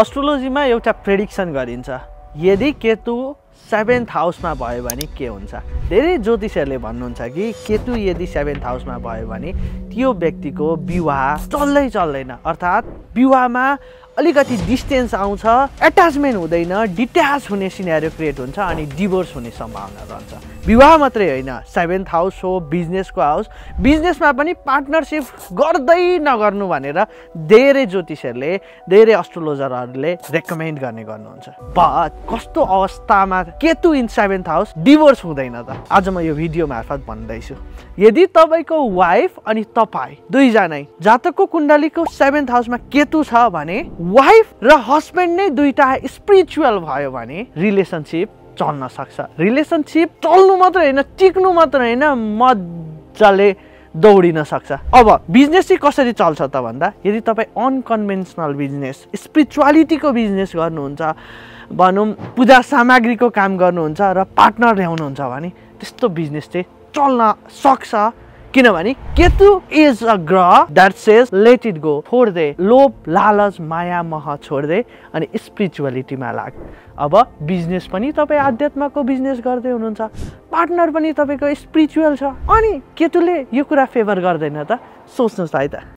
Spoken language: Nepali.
एस्ट्रोलोजीमा एउटा प्रेडिक्सन गरिन्छ यदि केतु 7th हाउसमा भयो भने के हुन्छ धेरै ज्योतिषहरूले भन्नुहुन्छ कि केतु यदि 7th हाउसमा भयो भने त्यो व्यक्तिको विवाह चल्दैन अर्थात् विवाहमा अलिकति डिस्टेन्स आउँछ एट्याचमेन्ट हुँदैन डिट्याच हुने सिनेरियो क्रिएट हुन्छ अनि डिभोर्स हुने सम्भावना रहन्छ विवाह मात्रै होइन 7th हाउस हो बिजनेसको हाउस बिजनेसमा पनि पार्टनरशिप गर्दै नगर्नु भनेर धेरै ज्योतिषहरूले धेरै एस्ट्रोलोजरहरूले रेकमेन्ड गर्नुहुन्छ बट कस्तो अवस्थामा Ketu in 7th house divorce हुँदैन त आज म यो भिडियो मार्फत भन्दैछु यदि तपाईको वाइफ अनि तपाई दुईजनै जातकको कुण्डलीको 7th हाउसमा केतु छ भने वाइफ र हस्बेन्ड नै दुईटा स्पिरिचुअल भयो भने रिलेसनशिप चल्न सक्छ रिलेसनशिप चल्नु मात्र हैन टिक्नु मात्र हैन मज्जाले दौडिन सक्छ अब बिजनेस चाहिँ कसरी चल्छ त भन्दा यदि तपाई अनकन्भेन्सनल बिजनेस स्पिरिचुअलिटीको बिजनेस गर्नुहुन्छ भनौं पूजा सामग्रीको काम गर्नुहुन्छ र पार्टनर ल्याउनुहुन्छ भने त्यस्तो बिजनेस चाहिँ चल्न सक्छ किनभने केतु इज अ ग्रह that says let it go छोड दे लोभ लालच माया मोह छोड दे अनि स्पिरिचुअलिटीमा लाग अब बिजनेस पनि तपाई आध्यात्मको बिजनेस गर्दै हुनुहुन्छ पार्टनर पनि तपाईको स्पिरिचुअल छ अनि केतुले यो कुरा फेभर गर्दैन त सोच्नुस् है त